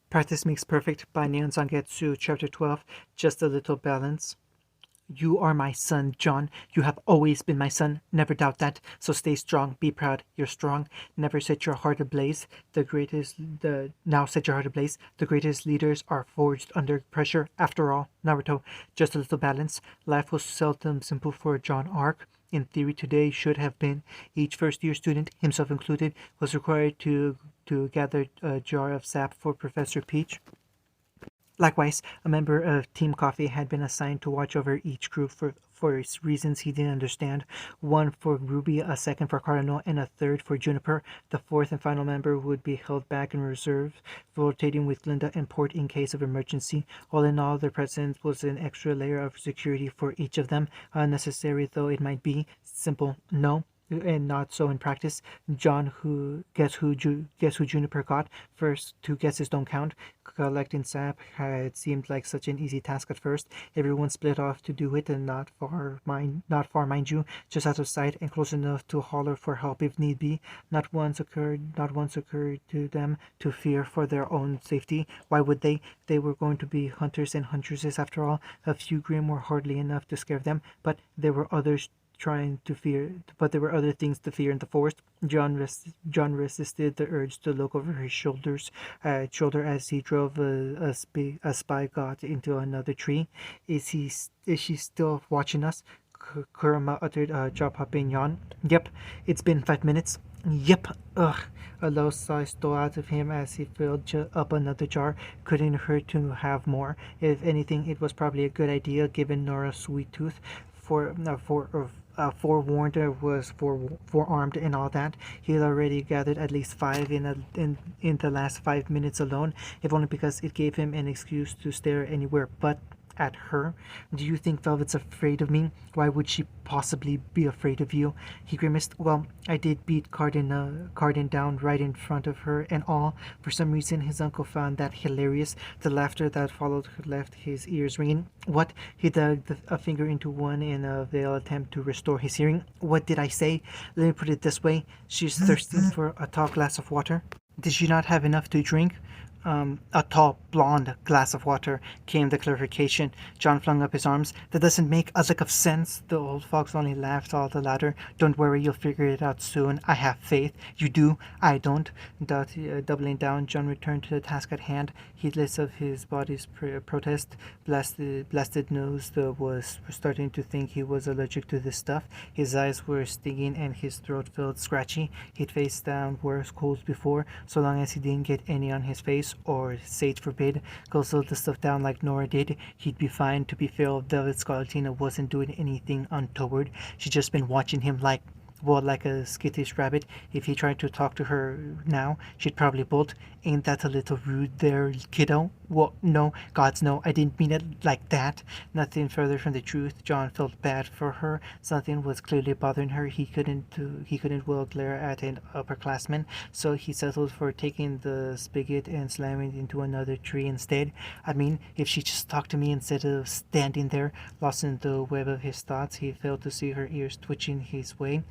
Practice makes perfect by Neon Zangetsu, Chapter 12. Just a little balance. You are my son, John. You have always been my son. Never doubt that. So stay strong. Be proud. You're strong. Never set your heart ablaze. Now set your heart ablaze. The greatest leaders are forged under pressure. After all, Naruto, just a little balance. Life was seldom simple for John Arc. In theory, today should have been. Each first-year student, himself included, was required to gather a jar of sap for Professor Peach. Likewise, a member of Team Coffee had been assigned to watch over each group for reasons he didn't understand. One for Ruby, a second for Cardinal, and a third for Juniper. The fourth and final member would be held back in reserve, rotating with Glinda and Port in case of emergency. All in all, their presence was an extra layer of security for each of them, unnecessary though it might be. Simple, no, and not so in practice. John, who guess who Juniper got first? Two guesses don't count. Collecting sap had seemed like such an easy task at first. Everyone split off to do it, and not far, mind you, just out of sight and close enough to holler for help if need be. Not once occurred to them to fear for their own safety. Why would they? They were going to be hunters and huntresses after all. A few grim were hardly enough to scare them, but there were other things to fear in the forest. John resisted the urge to look over his shoulder as he drove a spy got into another tree. Is she still watching us? Kurama uttered a jaw-popping yawn. Yep, it's been 5 minutes. Yep, ugh. A low sigh stole out of him as he filled up another jar. Couldn't hurt to have more. If anything, it was probably a good idea given Nora's sweet tooth. Forewarned was forearmed and all that. He had already gathered at least five in the last 5 minutes alone, if only because it gave him an excuse to stare anywhere but at her. Do you think Velvet's afraid of me? Why would she possibly be afraid of you? He grimaced. Well, I did beat Cardin down right in front of her and all. For some reason, his uncle found that hilarious. The laughter that followed left his ears ringing. What? He dug a finger into one in a veiled attempt to restore his hearing. What did I say? Let me put it this way. She's thirsting for a tall glass of water. Did she not have enough to drink? A tall, blonde glass of water, came the clarification. John flung up his arms. That doesn't make a lick of sense. The old fox only laughed all the louder. Don't worry, you'll figure it out soon. I have faith. You do? I don't. Doubling down, John returned to the task at hand, heedless of his body's protest. Blasted nose was starting to think he was allergic to this stuff. His eyes were stinging and his throat felt scratchy. He'd faced down worse colds before, so long as he didn't get any on his face, or sage forbid, guzzle the stuff down like Nora did, he'd be fine. To be fair, Velvet Scarlatina wasn't doing anything untoward. She'd just been watching him like a skittish rabbit. If he tried to talk to her now, she'd probably bolt. Ain't that a little rude there, kiddo? Well, no, gods no, I didn't mean it like that. Nothing further from the truth. John felt bad for her. Something was clearly bothering her. He couldn't well glare at an upperclassman, so he settled for taking the spigot and slamming it into another tree instead. I mean, if she just talked to me instead of standing there, lost in the web of his thoughts, he failed to see her ears twitching his way.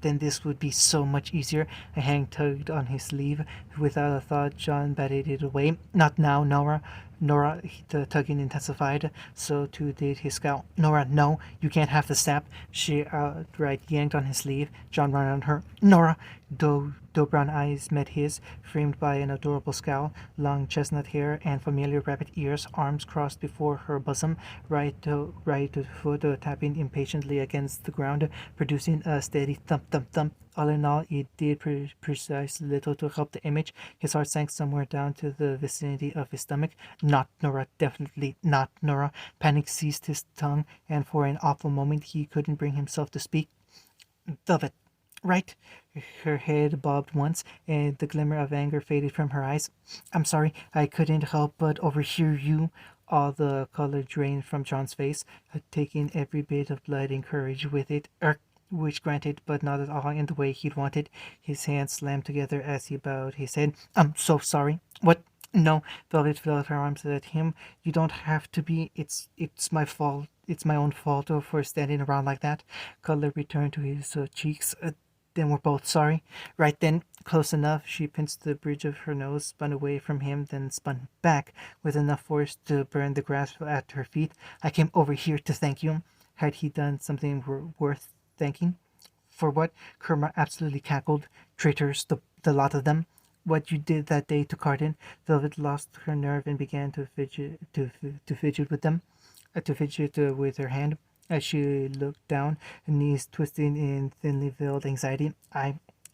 Then this would be so much easier. A hand tugged on his sleeve. Without a thought, John batted it away. Not now, Nora. Nora, the tugging intensified, so too did his scowl. Nora, no, you can't have the sap. She outright yanked on his sleeve. John ran on her. Nora! Doe brown eyes met his, framed by an adorable scowl, long chestnut hair and familiar rabbit ears, arms crossed before her bosom, right foot tapping impatiently against the ground, producing a steady thump thump thump. All in all, it did precisely little to help the image. His heart sank somewhere down to the vicinity of his stomach. Not Nora, definitely not Nora. Panic seized his tongue, and for an awful moment he couldn't bring himself to speak. Velvet, right? Her head bobbed once, and the glimmer of anger faded from her eyes. I'm sorry, I couldn't help but overhear you. All the color drained from John's face, taking every bit of blood and courage with it. Which granted, but not at all in the way he'd wanted. His hands slammed together as he bowed his head. I'm so sorry. What? No, Velvet fell her arms at him. You don't have to be. It's my fault. It's my own fault for standing around like that. Color returned to his cheeks. Then we're both sorry. Right then, Close enough, she pinched the bridge of her nose, spun away from him, then spun back with enough force to burn the grass at her feet. I came over here to thank you. Had he done something worth thanking? For what? Kerma absolutely cackled. Traitors, the lot of them. What you did that day to Cardin. Velvet lost her nerve and began to fidget with them, to fidget with her hand as she looked down, knees twisting in thinly veiled anxiety.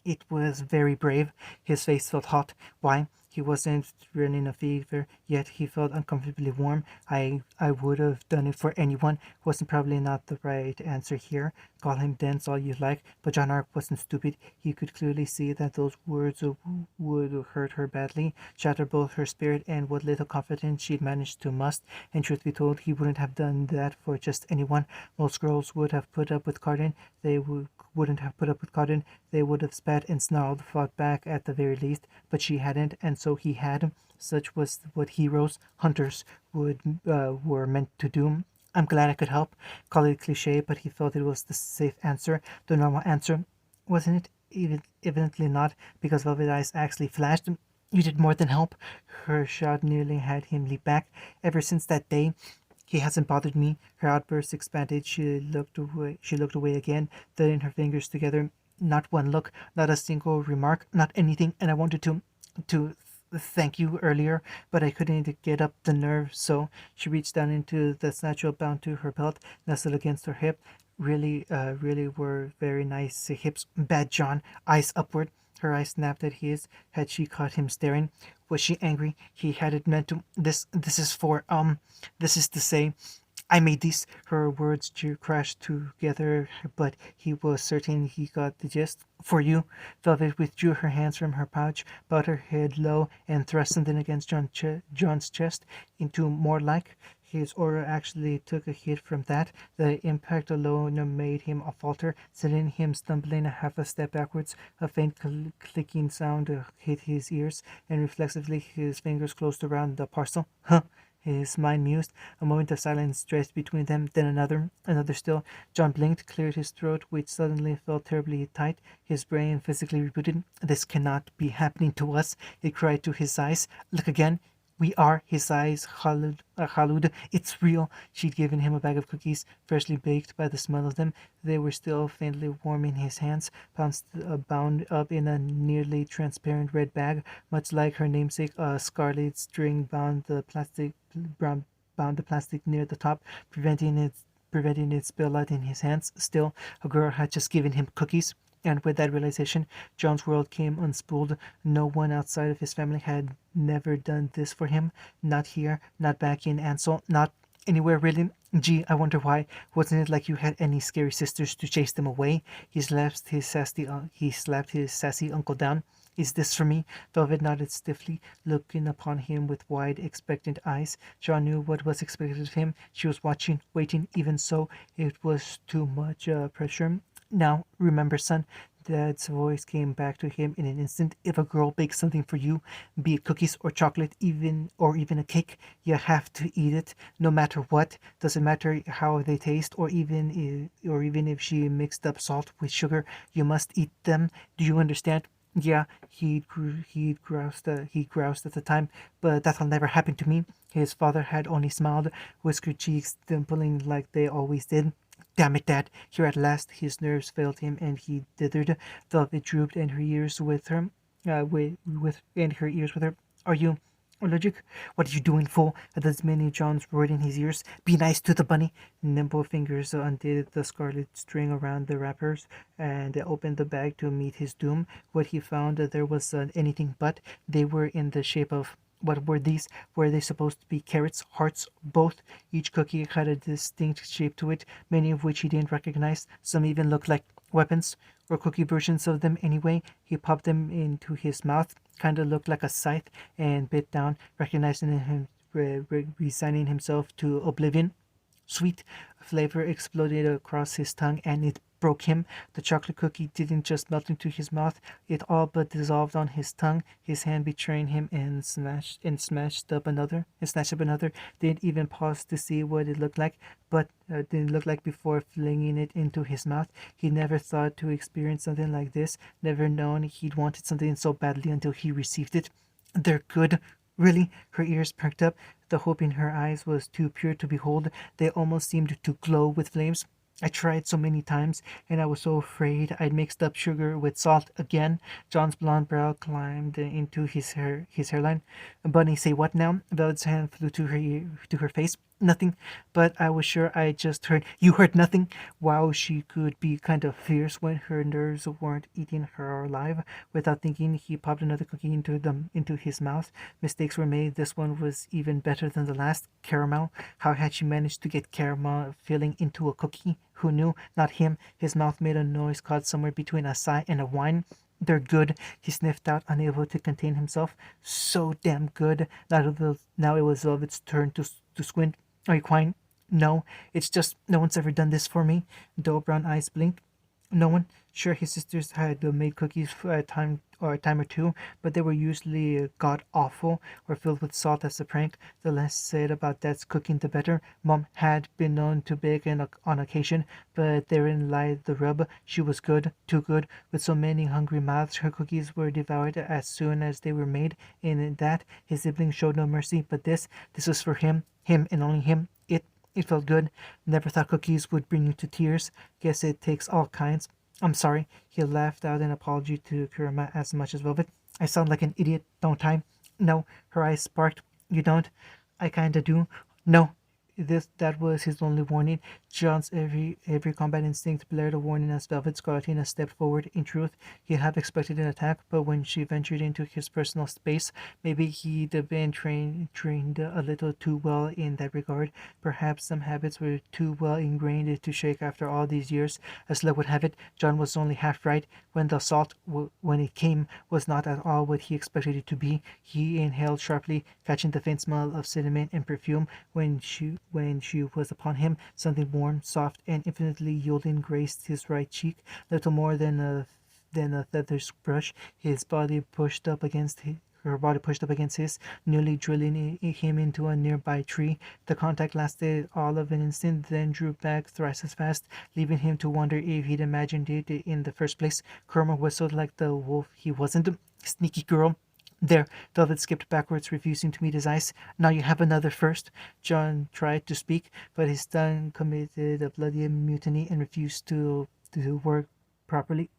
It was very brave. His face felt hot. Why? He wasn't running a fever, yet he felt uncomfortably warm. I would have done it for anyone. Wasn't probably not the right answer here. Call him dense all you like, but John Ark wasn't stupid. He could clearly see that those words would hurt her badly, shatter both her spirit and what little confidence she'd managed to muster. And truth be told, he wouldn't have done that for just anyone. Most girls would have put up with Cardin. Wouldn't have put up with Cardin. They would have spat and snarled, fought back at the very least, but she hadn't, and so he had. Such was what heroes, hunters, were meant to do. I'm glad I could help. Call it cliche, but he felt it was the safe answer, the normal answer. Wasn't it? Even evidently not, because Velvet Eyes actually flashed. You did more than help. Her shout nearly had him leap back. Ever since that day, he hasn't bothered me. Her outburst expanded. She looked away. She looked away again, thudding her fingers together. Not one look, not a single remark, not anything. And I wanted to thank you earlier, but I couldn't get up the nerve. So she reached down into the satchel bound to her belt, nestled against her hip. Really were very nice hips. Bad John, eyes upward. Her eyes snapped at his. Had she caught him staring? Was she angry? He hadn't meant to. This is for, this is to say, I made these. Her words crashed together, but he was certain he got the gist. For you. Velvet withdrew her hands from her pouch, bowed her head low, and thrust something against John's chest into more like. His aura actually took a hit from that. The impact alone made him falter, sending him stumbling a half a step backwards. A faint clicking sound hit his ears, and reflexively his fingers closed around the parcel. Huh! His mind mused. A moment of silence stretched between them, then another still. John blinked, cleared his throat, which suddenly felt terribly tight. His brain physically rebooted. This cannot be happening to us, it cried to his eyes. Look again. We are, his eyes hollowed. It's real. She'd given him a bag of cookies, freshly baked by the smell of them. They were still faintly warm in his hands, bound up in a nearly transparent red bag, much like her namesake. A scarlet string bound the plastic near the top, preventing it spill out in his hands. Still, a girl had just given him cookies. And with that realization, John's world came unspooled. No one outside of his family had never done this for him. Not here, not back in Ansel, not anywhere really. Gee, I wonder why. Wasn't it like you had any scary sisters to chase them away? He slapped his sassy uncle down. Is this for me? Velvet nodded stiffly, looking upon him with wide, expectant eyes. John knew what was expected of him. She was watching, waiting. Even so, it was too much pressure. Now, remember, son, Dad's voice came back to him in an instant. If a girl bakes something for you, be it cookies or chocolate, even a cake, you have to eat it, no matter what. Doesn't matter how they taste, or even if she mixed up salt with sugar, you must eat them. Do you understand? Yeah, he groused at the time, but that'll never happen to me. His father had only smiled, whiskered cheeks dimpling like they always did. Damn it, Dad! Here at last, his nerves failed him, and he dithered. Velvet drooped, and her ears with her. Are you allergic? What are you doing, fool? A dozen many Johns roared in his ears. Be nice to the bunny. Nimble fingers undid the scarlet string around the wrappers and opened the bag to meet his doom. What he found there was anything but. They were in the shape of. What were these? Were they supposed to be carrots, hearts, both? Each cookie had a distinct shape to it, many of which he didn't recognize. Some even looked like weapons, or cookie versions of them anyway. He popped them into his mouth, kinda looked like a scythe, and bit down, recognizing him, resigning himself to oblivion. Sweet flavor exploded across his tongue, and it broke him. The chocolate cookie didn't just melt into his mouth, it all but dissolved on his tongue. His hand betraying him and snatched up another. Didn't even pause to see what it looked like, but didn't look like before flinging it into his mouth. He never thought to experience something like this, never known he'd wanted something so badly until he received it. They're good. Really? Her ears perked up. The hope in her eyes was too pure to behold. They almost seemed to glow with flames. I tried so many times, and I was so afraid I'd mixed up sugar with salt again. John's blond brow climbed into his hairline. Bunny, say what now? Velvet's hand flew to her to her face. Nothing, but I was sure I just heard. You heard nothing? Wow, she could be kind of fierce when her nerves weren't eating her alive. Without thinking, he popped another cookie into his mouth. Mistakes were made. This one was even better than the last. Caramel. How had she managed to get caramel filling into a cookie? Who knew? Not him. His mouth made a noise caught somewhere between a sigh and a whine. They're good, he sniffed out, unable to contain himself. So damn good. Now it was Velvet's turn to squint. Are you crying? No, it's just no one's ever done this for me. Dull brown eyes blinked. No one. Sure, his sisters had made cookies for a time or two, but they were usually god awful or filled with salt as a prank. The less said about Dad's cooking, the better. Mom had been known to bake on occasion, but therein lied the rub. She was good, too good. With so many hungry mouths, her cookies were devoured as soon as they were made. In that, his siblings showed no mercy. But this was for him and only him. It felt good. Never thought cookies would bring you to tears. Guess it takes all kinds. I'm sorry. He laughed out an apology to Kurama as much as Velvet. I sound like an idiot, don't I? No. Her eyes sparked. You don't? I kinda do. No. That was his only warning. John's every combat instinct blared a warning as Velvet Scarlatina stepped forward. In truth, he had expected an attack, but when she ventured into his personal space, maybe he'd been trained a little too well in that regard. Perhaps some habits were too well ingrained to shake after all these years. As luck would have it, John was only half right. When the assault, when it came, was not at all what he expected it to be. He inhaled sharply, catching the faint smell of cinnamon and perfume. When she was upon him, something warm, soft, and infinitely yielding graced his right cheek. Little more than a feather's brush, his body pushed up against her body pushed up against his, nearly drilling him into a nearby tree. The contact lasted all of an instant, then drew back thrice as fast, leaving him to wonder if he'd imagined it in the first place. Kerma whistled like the wolf he wasn't. Sneaky girl. There, Velvet skipped backwards, refusing to meet his eyes. Now you have another first. John tried to speak, but his tongue committed a bloody mutiny and refused to work properly.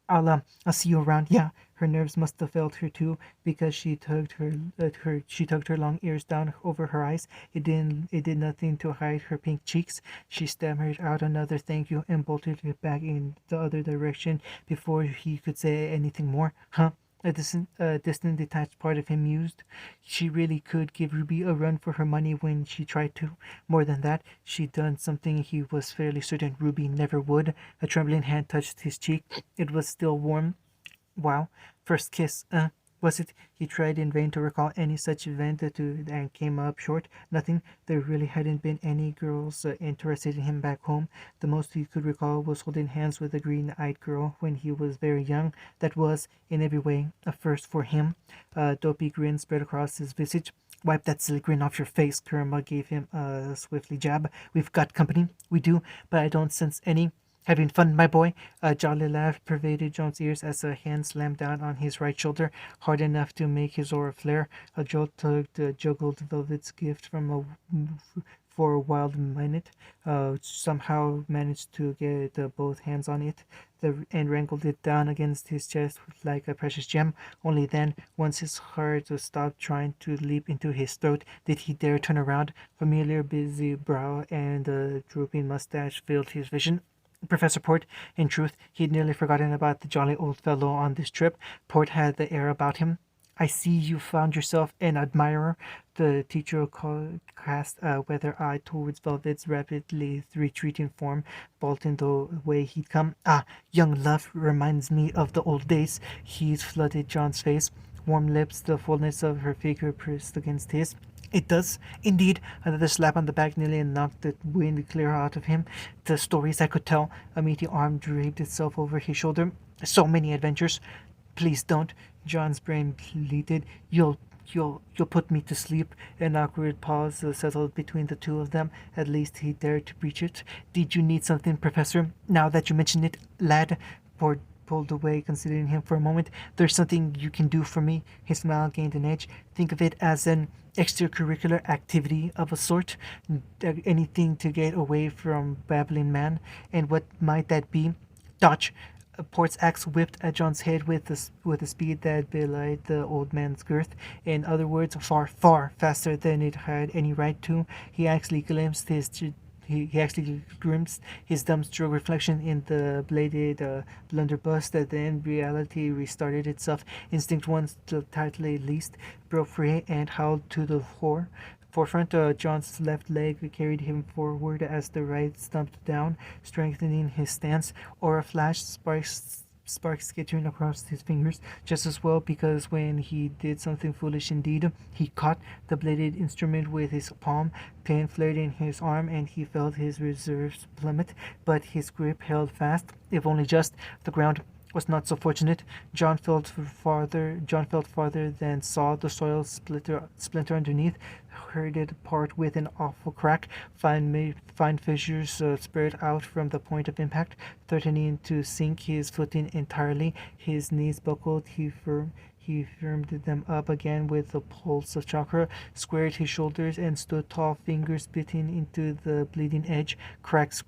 I'll see you around. Yeah, her nerves must have failed her too, because she tugged her long ears down over her eyes. It did nothing to hide her pink cheeks. She stammered out another thank you and bolted it back in the other direction before he could say anything more. Huh? A distant, detached part of him mused. She really could give Ruby a run for her money when she tried to. More than that, she'd done something he was fairly certain Ruby never would. A trembling hand touched his cheek. It was still warm. Wow. First kiss, was it? He tried in vain to recall any such event and came up short. Nothing. There really hadn't been any girls interested in him back home. The most he could recall was holding hands with a green-eyed girl when he was very young. That was, in every way, a first for him. A dopey grin spread across his visage. Wipe that silly grin off your face. Kurama gave him a swiftly jab. We've got company. We do, but I don't sense any. Having fun, my boy? A jolly laugh pervaded John's ears as a hand slammed down on his right shoulder, hard enough to make his aura flare. A jolt juggled Velvet's gift from for a wild minute, somehow managed to get both hands on it, and wrangled it down against his chest like a precious gem. Only then, once his heart stopped trying to leap into his throat, did he dare turn around. Familiar busy brow and a drooping mustache filled his vision. Professor Port. In truth, he'd nearly forgotten about the jolly old fellow on this trip. Port had the air about him. I see you found yourself an admirer. The teacher cast a weather eye towards Velvet's rapidly retreating form, bolting the way he'd come. Ah, young love reminds me of the old days. He'd flooded John's face. warm lips, the fullness of her figure pressed against his. It does, indeed. Another slap on the back nearly knocked the wind clear out of him. The stories I could tell. A meaty arm draped itself over his shoulder. So many adventures. Please don't. John's brain pleaded. You'll put me to sleep. An awkward pause settled between the two of them. At least he dared to breach it. Did you need something, Professor? Now that you mention it, lad. Port pulled away, considering him for a moment. There's something you can do for me. His smile gained an edge. Think of it as an extracurricular activity of a sort. Anything to get away from babbling man. And what might that be? Dodge. Port's axe whipped at John's head with a speed that belied the old man's girth. In other words, far, far faster than it had any right to. He actually glimpsed his dumbstruck reflection in the bladed blunderbuss. That then reality restarted itself. Instinct once tightly leased broke free and howled to the floor. Forefront, John's left leg carried him forward as the right stumped down, strengthening his stance. Aura flashed, sparks skittering across his fingers, just as well because when he did something foolish indeed, he caught the bladed instrument with his palm. Pain flared in his arm, and he felt his reserves plummet, but his grip held fast, if only just. The ground was not so fortunate. John felt farther than saw the soil splinter underneath, heard it part with an awful crack. Fine fissures spread out from the point of impact, threatening to sink his footing entirely. His knees buckled. He firmed them up again with a pulse of chakra, squared his shoulders, and stood tall, fingers bitten into the bleeding edge. Cracks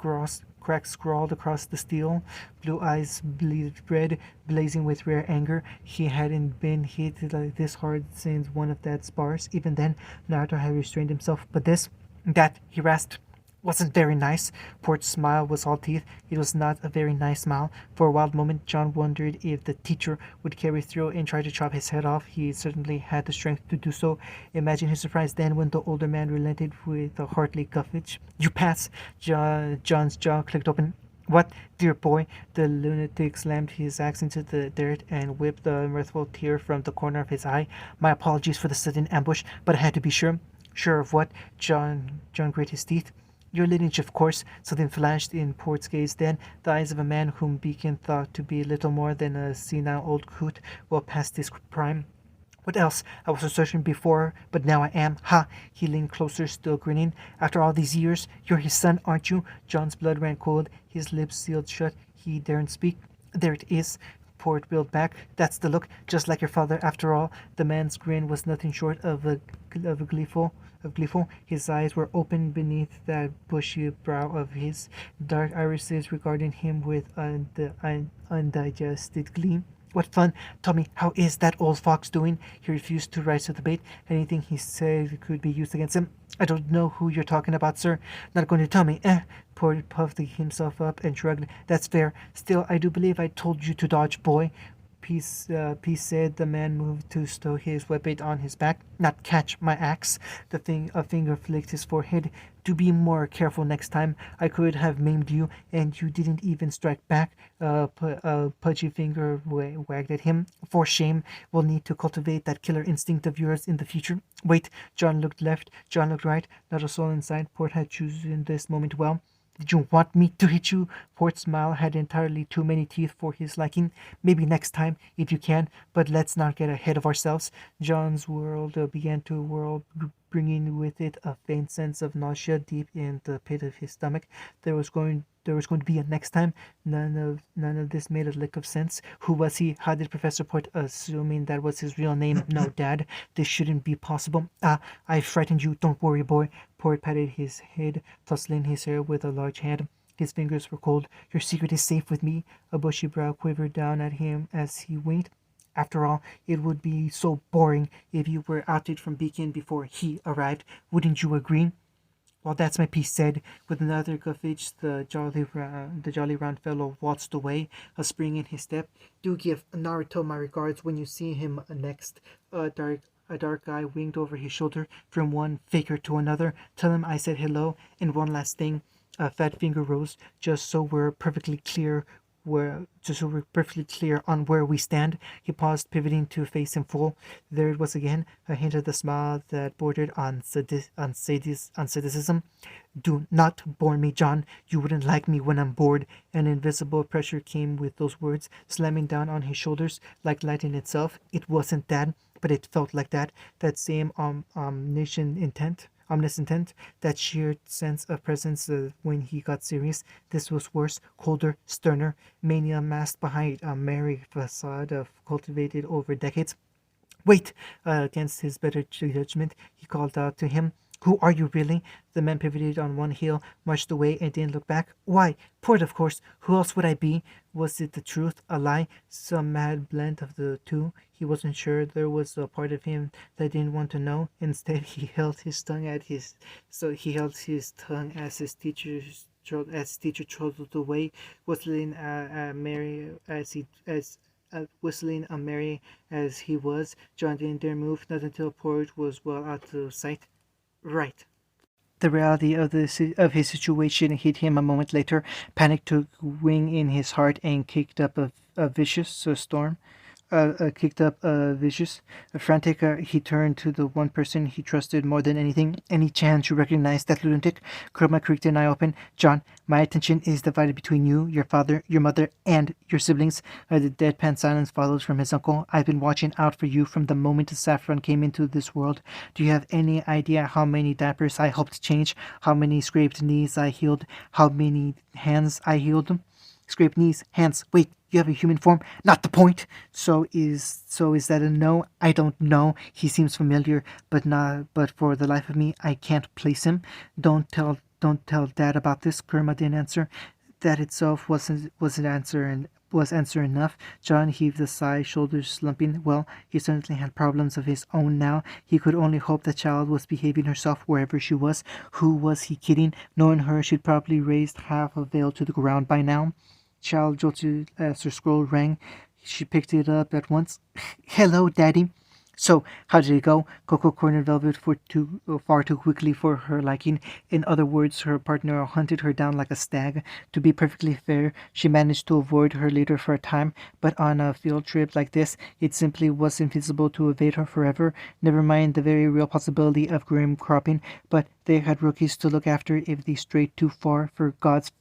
scrawled across the steel. Blue eyes bleeded red, blazing with rare anger. He hadn't been hit like this hard since one of that spars. Even then, Naruto had restrained himself. But that, he rasped, wasn't very nice. Port's smile was all teeth. It was not a very nice smile. For a wild moment, John wondered if the teacher would carry through and try to chop his head off. He certainly had the strength to do so. Imagine his surprise then when the older man relented with a hearty guffaw. You pass! John's jaw clicked open. What, dear boy? The lunatic slammed his axe into the dirt and whipped a mirthful tear from the corner of his eye. My apologies for the sudden ambush, but I had to be sure. Sure of what? John grit his teeth. Your lineage, of course. Something flashed in Port's gaze then, the eyes of a man whom Beacon thought to be little more than a senile old coot, well past his prime. What else? I was certain before, but now I am. Ha! He leaned closer, still grinning. After all these years, you're his son, aren't you? John's blood ran cold, his lips sealed shut. He daren't speak. There it is. Port reeled back. That's the look, just like your father, after all. The man's grin was nothing short of gleeful. His eyes were open beneath that bushy brow of his, dark irises regarding him with undigested gleam. What fun! Tell me, how is that old fox doing? He refused to rise to the bait. Anything he said could be used against him. I don't know who you're talking about, sir. Not going to tell me, eh? Port puffed himself up and shrugged. That's fair. Still, I do believe I told you to dodge, boy. Peace said. The man moved to stow his weapon on his back. Not catch my axe. A finger flicked his forehead. Do be more careful next time. I could have maimed you, and you didn't even strike back. A pudgy finger wagged at him. For shame. We'll need to cultivate that killer instinct of yours in the future. Wait. John looked left. John looked right. Not a soul inside. Port had chosen this moment well. Did you want me to hit you? Port's smile had entirely too many teeth for his liking. Maybe next time, if you can, but let's not get ahead of ourselves. John's world began to whirl, bringing with it a faint sense of nausea deep in the pit of his stomach. There was going to be a next time. None of this made a lick of sense. Who was he? How did Professor Port, assuming that was his real name? No, Dad, this shouldn't be possible. I frightened you. Don't worry, boy. Port patted his head, tussling his hair with a large hand. His fingers were cold. Your secret is safe with me. A bushy brow quivered down at him as he winked. After all, it would be so boring if you were outed from Beacon before he arrived. Wouldn't you agree? Well, that's my piece said. With another guffaw, the jolly round fellow waltzed away, a spring in his step. Do give Naruto my regards when you see him next. A dark eye winked over his shoulder from one faker to another. Tell him I said hello. And one last thing. A fat finger rose, just so we're perfectly clear. just so we're perfectly clear on where we stand. He paused, pivoting to face him full. There it was again, a hint of the smile that bordered on sadism. Do not bore me, John. You wouldn't like me when I'm bored. An invisible pressure came with those words, slamming down on his shoulders like lightning itself. It wasn't that, but it felt like that. That same ominous intent, that sheer sense of presence when he got serious. This was worse, colder, sterner. Mania masked behind a merry facade of cultivated over decades. Wait! Against his better judgment, he called out to him. Who are you really? The man pivoted on one heel, marched away, and didn't look back. Why? Port, of course. Who else would I be? Was it the truth? A lie? Some mad blend of the two? He wasn't sure. There was a part of him that didn't want to know. Instead, he held his tongue as teacher trotted away, whistling merry whistling a merry as he was. John didn't dare move, not until Port was well out of sight. Right. The reality of his situation hit him a moment later. Panic took wing in his heart and kicked up a vicious storm. Kicked up vicious. Frantic, he turned to the one person he trusted more than anything. Any chance you recognize that lunatic? Kurma creaked an eye open. John, my attention is divided between you, your father, your mother, and your siblings. The deadpan silence followed from his uncle. I've been watching out for you from the moment Saffron came into this world. Do you have any idea how many diapers I helped change? How many scraped knees I healed? How many hands I healed? Scraped knees, hands. Wait, you have a human form? Not the point. So is that a no? I don't know. He seems familiar, but for the life of me I can't place him. Don't tell Dad about this. Kurma didn't answer. That itself was answer enough. John heaved a sigh, shoulders slumping. Well, he certainly had problems of his own now. He could only hope the child was behaving herself wherever she was. Who was he kidding? Knowing her, she'd probably raised half a veil to the ground by now. Child jolted as her scroll rang. She picked it up at once. Hello, Daddy. So, how did it go? Coco cornered Velvet far too quickly for her liking. In other words, her partner hunted her down like a stag. To be perfectly fair, she managed to avoid her leader for a time, but on a field trip like this, it simply wasn't feasible to evade her forever. Never mind the very real possibility of grim cropping, but they had rookies to look after if they strayed too far, or God's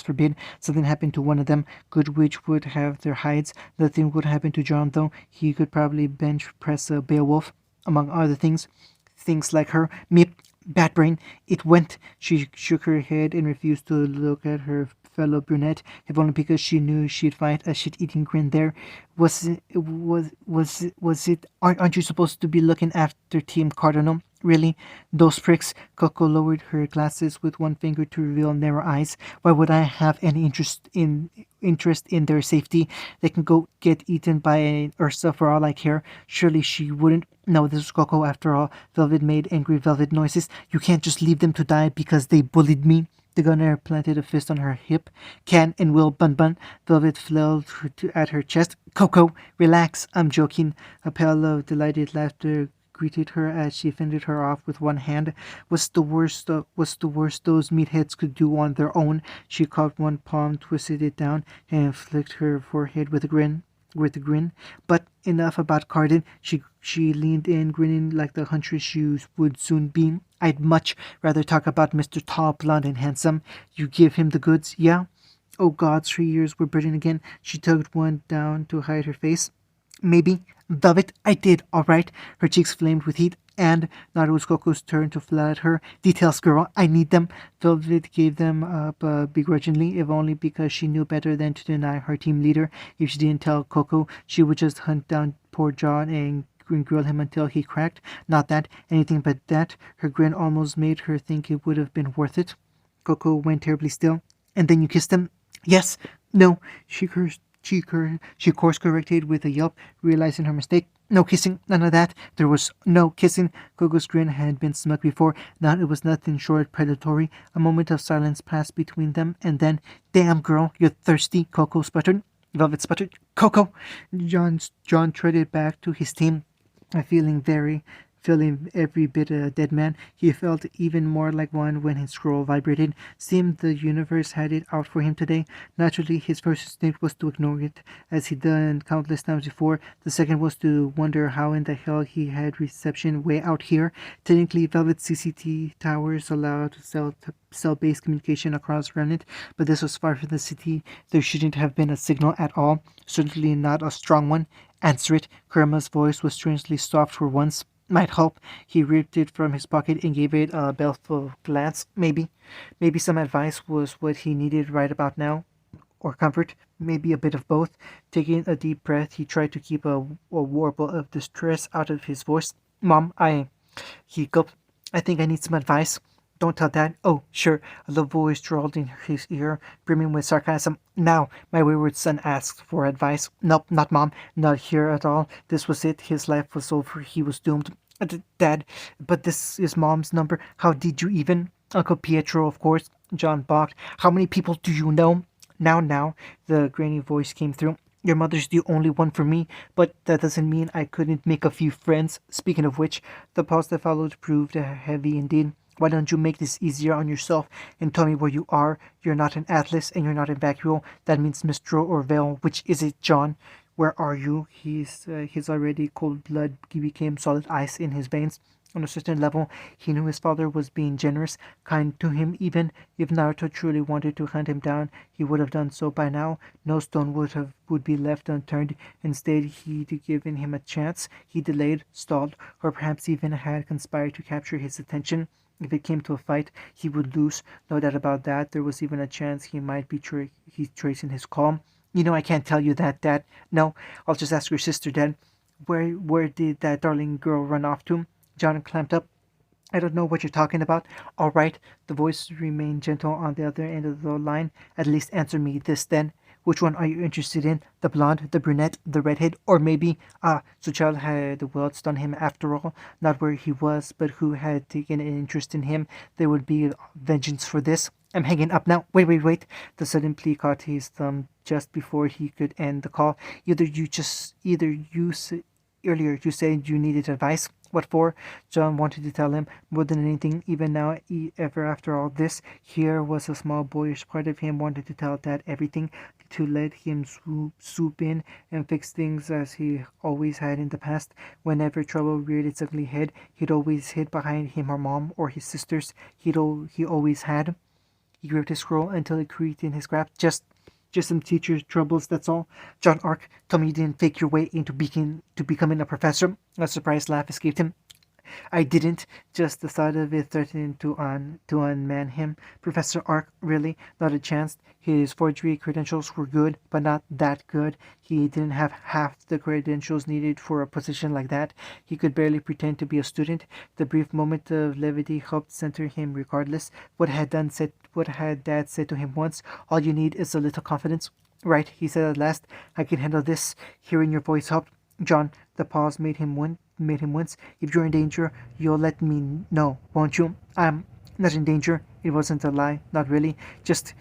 forbid, something happened to one of them. Goodwitch would have their hides. Nothing would happen to John, though. He could probably bench press a Beowulf, among other things. Things like her. Meep, bat brain. It went. She shook her head and refused to look at her fellow brunette, if only because she knew she'd find a shit-eating grin there. Was it? Aren't you supposed to be looking after Team Cardinal? Really? Those pricks? Coco lowered her glasses with one finger to reveal narrow eyes. Why would I have any interest in their safety? They can go get eaten by an Ursa for all I care. Surely she wouldn't. No, this was Coco after all. Velvet made angry velvet noises. You can't just leave them to die because they bullied me. The gunner planted a fist on her hip. Can and will, Bun Bun. Velvet flailed at her chest. Coco, relax. I'm joking. A peal of delighted laughter greeted her as she fended her off with one hand. What's the worst those meatheads could do on their own? She caught one palm, twisted it down, and flicked her forehead with a grin. But enough about Cardin. She leaned in, grinning like the huntress she would soon be. I'd much rather talk about Mr. Tall, blonde, and handsome. You give him the goods, yeah? Oh gods, her ears were burning again. She tugged one down to hide her face. Maybe. Velvet, I did, all right. Her cheeks flamed with heat, and now it was Coco's turn to flat at her. Details, girl, I need them. Velvet gave them up begrudgingly, if only because she knew better than to deny her team leader. If she didn't tell Coco, she would just hunt down poor John and grill him until he cracked. Not that, anything but that. Her grin almost made her think it would have been worth it. Coco went terribly still. And then you kissed him? Yes. No. She cursed. She course corrected with a yelp, realizing her mistake. No kissing, none of that. There was no kissing. Coco's grin had been smug before. Now it was nothing short predatory. A moment of silence passed between them, and then, damn girl, you're thirsty, Coco sputtered. Velvet sputtered. Coco! John treaded back to his team, feeling very, feeling every bit a dead man. He felt even more like one when his scroll vibrated. Seemed the universe had it out for him today. Naturally, his first instinct was to ignore it, as he'd done countless times before. The second was to wonder how in the hell he had reception way out here. Technically, Velvet CCT towers allowed cell-based communication across Remnant, but this was far from the city. There shouldn't have been a signal at all, certainly not a strong one. Answer it. Kurma's voice was strangely soft for once. Might help. He ripped it from his pocket and gave it a baleful glance. Maybe some advice was what he needed right about now. Or comfort. Maybe a bit of both. Taking a deep breath, he tried to keep a warble of distress out of his voice. Mom, he gulped. I think I need some advice. Don't tell Dad. Oh, sure. A low voice drawled in his ear, brimming with sarcasm. Now, my wayward son asked for advice. Nope, not Mom. Not here at all. This was it. His life was over. He was doomed. Dad, but this is Mom's number. How did you even? Uncle Pietro, of course. John balked. How many people do you know? Now, the grainy voice came through. Your mother's the only one for me, but that doesn't mean I couldn't make a few friends. Speaking of which, the pause that followed proved heavy indeed. Why don't you make this easier on yourself and tell me where you are? You're not in Atlas and you're not in Vacuole. That means Mistro or Vale. Which is it, John? Where are you? His already cold blood became solid ice in his veins. On a certain level, he knew his father was being generous, kind to him even. If Naruto truly wanted to hunt him down, he would have done so by now. No stone would be left unturned. Instead, he'd given him a chance. He delayed, stalled, or perhaps even had conspired to capture his attention. If it came to a fight, he would lose. No doubt about that. There was even a chance he might be tracing his calm. You know I can't tell you that, Dad. No, I'll just ask your sister, Dad. Where did that darling girl run off to? John clamped up. I don't know what you're talking about. All right. The voice remained gentle on the other end of the line. At least answer me this then. Which one are you interested in? The blonde, the brunette, the redhead, or maybe... Suchal had the words done him after all. Not where he was, but who had taken an interest in him. There would be vengeance for this. I'm hanging up now. Wait. The sudden plea caught his thumb just before he could end the call. Earlier you said you needed advice. What for? John wanted to tell him more than anything, even now, ever after all this. Here was a small boyish part of him wanted to tell Dad everything, to let him swoop in and fix things as he always had in the past. Whenever trouble reared its ugly head, he'd always hid behind him or Mom or his sisters. He always had. He gripped his scroll until it creaked in his grasp. Just some teacher troubles, that's all. John Ark, tell me you didn't fake your way into becoming a professor. A surprised laugh escaped him. I didn't. Just the thought of it threatened to unman him. Professor Ark, really? Not a chance. His forgery credentials were good, but not that good. He didn't have half the credentials needed for a position like that. He could barely pretend to be a student. The brief moment of levity helped center him regardless. What had Dad said to him once? All you need is a little confidence. Right, he said at last. I can handle this. Hearing your voice helped. John, the pause made him wince. If you're in danger, you'll let me know, won't you? I'm not in danger. It wasn't a lie. Not really. Just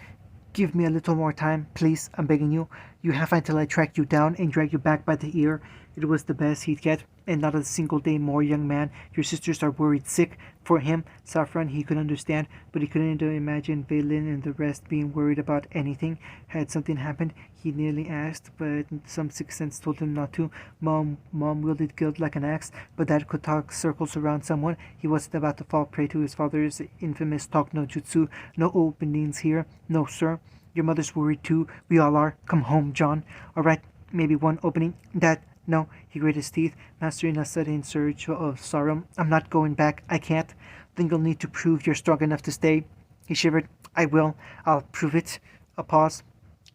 give me a little more time, please. I'm begging you. You have until I track you down and drag you back by the ear. It was the best he'd get, and not a single day more, young man. Your sisters are worried sick. For him, Saffron, he could understand, but he couldn't imagine Valen and the rest being worried about anything. Had something happened, he nearly asked, but some sixth sense told him not to. Mom wielded guilt like an axe, but Dad could talk circles around someone. He wasn't about to fall prey to his father's infamous talk no jutsu. No openings here. No, sir. Your mother's worried too. We all are. Come home, John. All right, maybe one opening. Dad, no, he gritted his teeth, mastering a sudden surge of sorrow. I'm not going back. I can't. Then you'll need to prove you're strong enough to stay. He shivered. I will. I'll prove it. A pause.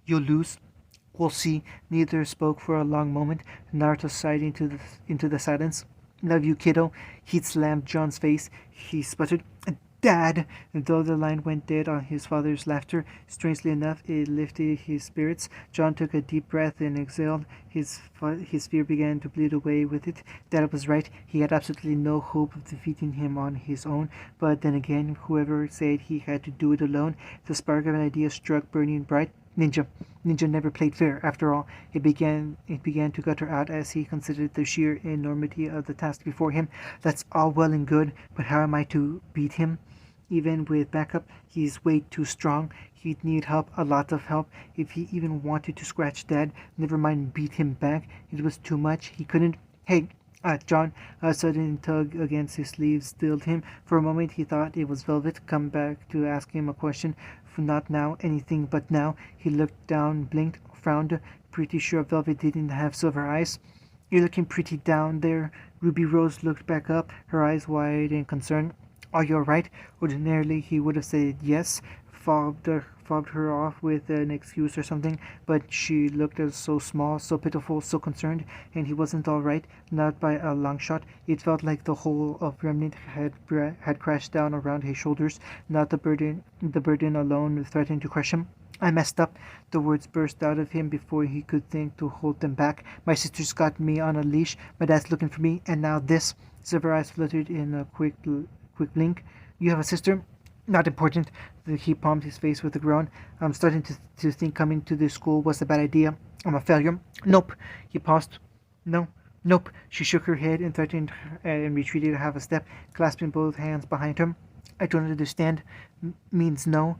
You'll lose. We'll see. Neither spoke for a long moment. Naruto sighed into the silence. Love you, kiddo. Heat slammed John's face. He sputtered. Dad! Though the line went dead on his father's laughter, strangely enough, it lifted his spirits. John took a deep breath and exhaled. His fear began to bleed away with it. Dad was right. He had absolutely no hope of defeating him on his own. But then again, whoever said he had to do it alone? The spark of an idea struck burning bright. Ninja. Ninja never played fair. After all, it began to gutter out as he considered the sheer enormity of the task before him. That's all well and good, but how am I to beat him? Even with backup, he's way too strong. He'd need help, a lot of help, if he even wanted to scratch Dad. Never mind beat him back. It was too much. He couldn't. Hey, John, a sudden tug against his sleeve stilled him. For a moment he thought it was Velvet come back to ask him a question. Not now, anything but now. He looked down, blinked, frowned. Pretty sure Velvet didn't have silver eyes. You're looking pretty down there. Ruby Rose looked back up, her eyes wide in concern. Are you alright? Ordinarily he would have said yes, fobbed her off with an excuse or something, but she looked so small, so pitiful, so concerned, and he wasn't alright, not by a long shot. It felt like the whole of Remnant had crashed down around his shoulders, not the burden alone threatened to crush him. I messed up. The words burst out of him before he could think to hold them back. My sister's got me on a leash, my dad's looking for me, and now this. Silver eyes fluttered in a quick blink. You have a sister? Not important. He palmed his face with a groan. I'm starting to think coming to this school was a bad idea. I'm a failure. Nope. He paused. No. Nope. She shook her head and threatened and retreated half a step, clasping both hands behind her. I don't understand. Means no.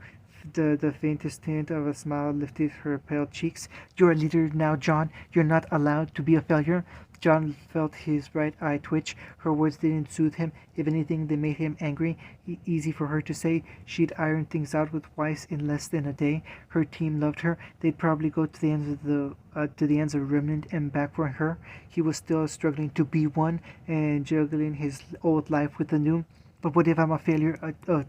The faintest hint of a smile lifted her pale cheeks. You're a leader now, John. You're not allowed to be a failure. John felt his right eye twitch. Her words didn't soothe him. If anything, they made him angry. Easy for her to say. She'd ironed things out with Weiss in less than a day. Her team loved her. They'd probably go to the ends of Remnant and back for her. He was still struggling to be one and juggling his old life with the new. But what if I'm a failure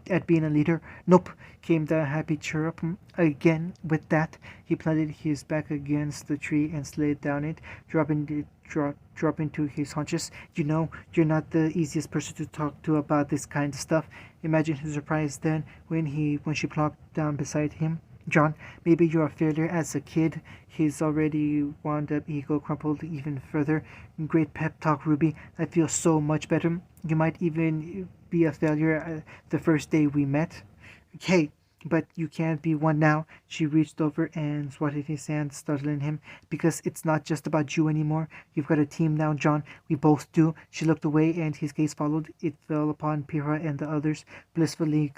at being a leader? Nope, came the happy chirrup. Again, with that, he planted his back against the tree and slid down it, dropping to his haunches. You know, you're not the easiest person to talk to about this kind of stuff. Imagine his surprise then when she plopped down beside him. John, maybe you're a failure as a kid. His already wound up ego crumpled even further. Great pep talk, Ruby. I feel so much better. You might even be a failure the first day we met. Hey, but you can't be one now. She reached over and swatted his hand, startling him. Because it's not just about you anymore. You've got a team now, John. We both do. She looked away and his gaze followed. It fell upon Pyrrha and the others, blissfully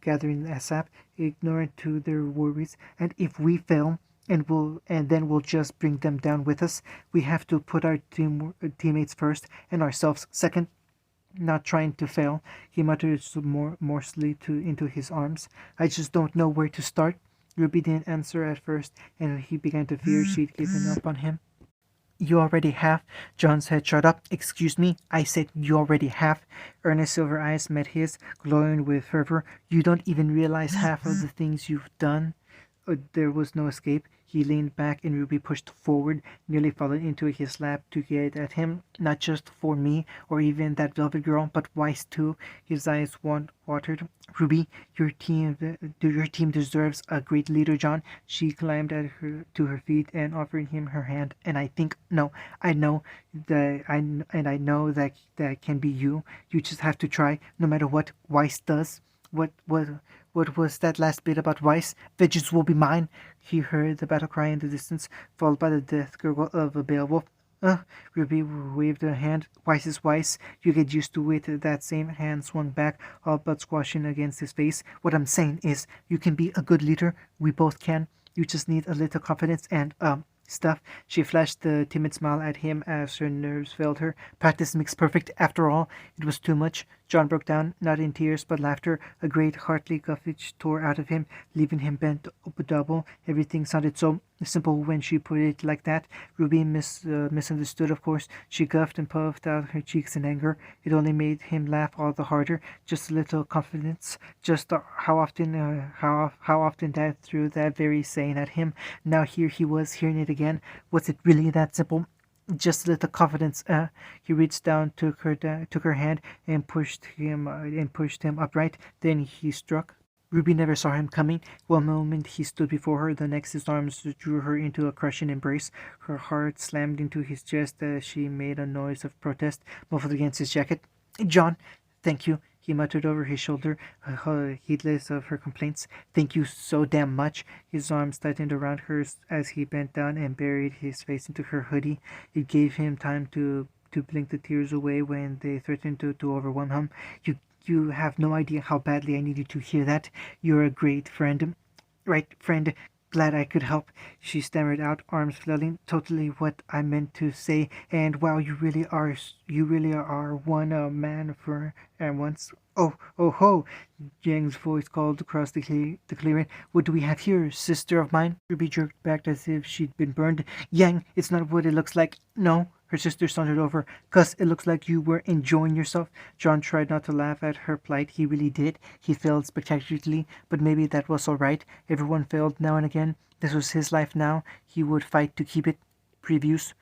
gathering sap, ignorant to their worries. And if we fail, and then we'll just bring them down with us. We have to put our teammates first and ourselves second. Not trying to fail, he muttered morsely into his arms. I just don't know where to start. Ruby didn't answer at first, and he began to fear she'd given up on him. You already have. John's head shot up. Excuse me, I said you already have. Ernest's silver eyes met his, glowing with fervor. You don't even realize half of the things you've done. There was no escape. He leaned back and Ruby pushed forward, nearly falling into his lap to get at him. Not just for me, or even that velvet girl, but Weiss too. His eyes watered. Ruby, your team deserves a great leader, John. She climbed to her feet and offered him her hand. And I think, no, I know I know that can be you. You just have to try, no matter what Weiss does. What was that last bit about Weiss? Vengeance will be mine. He heard the battle cry in the distance, followed by the death gurgle of a Beowulf. Ruby waved a hand. Weiss is Weiss. You get used to it. That same hand swung back, all but squashing against his face. What I'm saying is, you can be a good leader. We both can. You just need a little confidence and, stuff. She flashed a timid smile at him as her nerves failed her. Practice makes perfect. After all, it was too much. John broke down, not in tears but laughter. A great hearty guffaw tore out of him, leaving him bent double. Everything sounded so simple when she put it like that. Ruby misunderstood, of course. She guffed and puffed out her cheeks in anger. It only made him laugh all the harder. Just a little confidence. Just how often Dad threw that very saying at him. Now here he was hearing it again. Was it really that simple? Just a little confidence. He reached down, took her hand, and pushed him upright. Then he struck. Ruby never saw him coming. One moment he stood before her, the next his arms drew her into a crushing embrace. Her heart slammed into his chest as she made a noise of protest, muffled against his jacket. John, thank you. he muttered over his shoulder, heedless of her complaints. Thank you so damn much. His arms tightened around hers as he bent down and buried his face into her hoodie. It gave him time to blink the tears away when they threatened to overwhelm him. You have no idea how badly I needed to hear that. You're a great friend. Right, friend. Glad I could help, she stammered out, arms flailing. Totally what I meant to say, and wow, you really are one man for and once. Oh, oh ho! Yang's voice called across the clearing. What do we have here, sister of mine? Ruby jerked back as if she'd been burned. Yang, it's not what it looks like. No, her sister sauntered over. Cuss, it looks like you were enjoying yourself. John tried not to laugh at her plight. He really did. He failed spectacularly, but maybe that was all right. Everyone failed now and again. This was his life now. He would fight to keep it. Previews.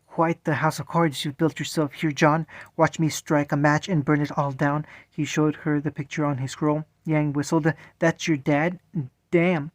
Quite the house of cards you've built yourself here, John. Watch me strike a match and burn it all down. He showed her the picture on his scroll. Yang whistled. That's your dad? Damn.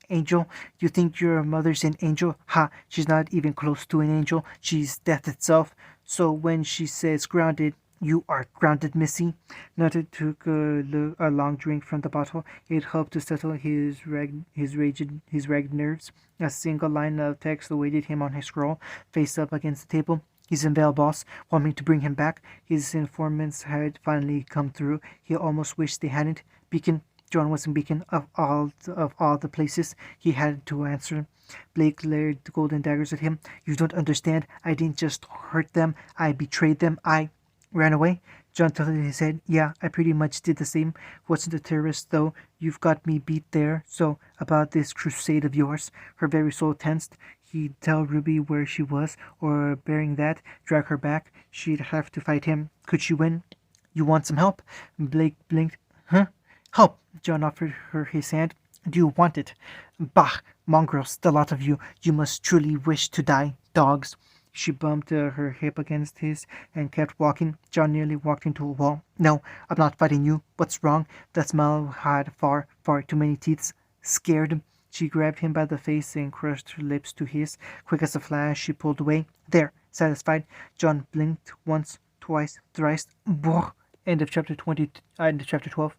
Angel, you think your mother's an angel? Ha, she's not even close to an angel. She's death itself. So when she says grounded, you are grounded, Missy. Nutter took a long drink from the bottle. It helped to settle his ragged nerves. A single line of text awaited him on his scroll, face up against the table. He's in Vale, boss. Want me to bring him back? His informants had finally come through. He almost wished they hadn't. Beacon. John was in Beacon. Of all the places he had to answer. Blake glared the golden daggers at him. You don't understand. I didn't just hurt them. I betrayed them. I ran away. John tilted his head. Yeah, I pretty much did the same. Wasn't a terrorist, though. You've got me beat there. So, about this crusade of yours. Her very soul tensed. He'd tell Ruby where she was, or bearing that, drag her back. She'd have to fight him. Could she win? You want some help? Blake blinked. Huh? Help! John offered her his hand. Do you want it? Bah! Mongrels, the lot of you. You must truly wish to die. Dogs. She bumped her hip against his and kept walking. John nearly walked into a wall. No, I'm not fighting you. What's wrong? That smile had far, far too many teeth. Scared. She grabbed him by the face and crushed her lips to his. Quick as a flash, she pulled away. There, satisfied. John blinked once, twice, thrice. Brrr. End of chapter 12.